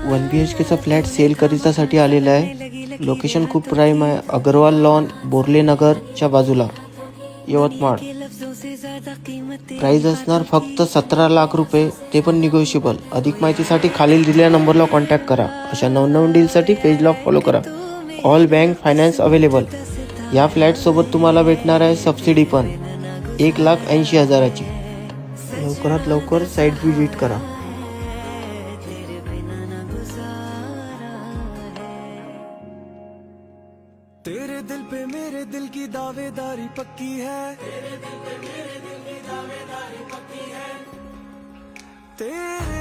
1 BHKचा flat sale करितासाठी आलेला आहे. Location खूप प्राईम आहे. अग्रवाल लॉन, बोर्ले नगरच्या बाजूला, यवतमाळ. प्राईज असणार फक्त 17 लाख रुपये, ते पण निगोशिएबल. अधिक माहितीसाठी खालील दिलेल्या नंबरला कॉन्टॅक्ट करा. अशा नवनवीन डीलसाठी पेजला फॉलो करा. All bank finance available. या फ्लॅटसोबत तुम्हाला भेटणार आहे सबसिडी पण 1,80,000ची. लवकरात लवकर साईट व्हिजिट करा. तेरे दिल पे मेरे दिल की दावेदारी पक्की है, तेरे दिल पे मेरे दिल की दावेदारी पक्की है, तेरे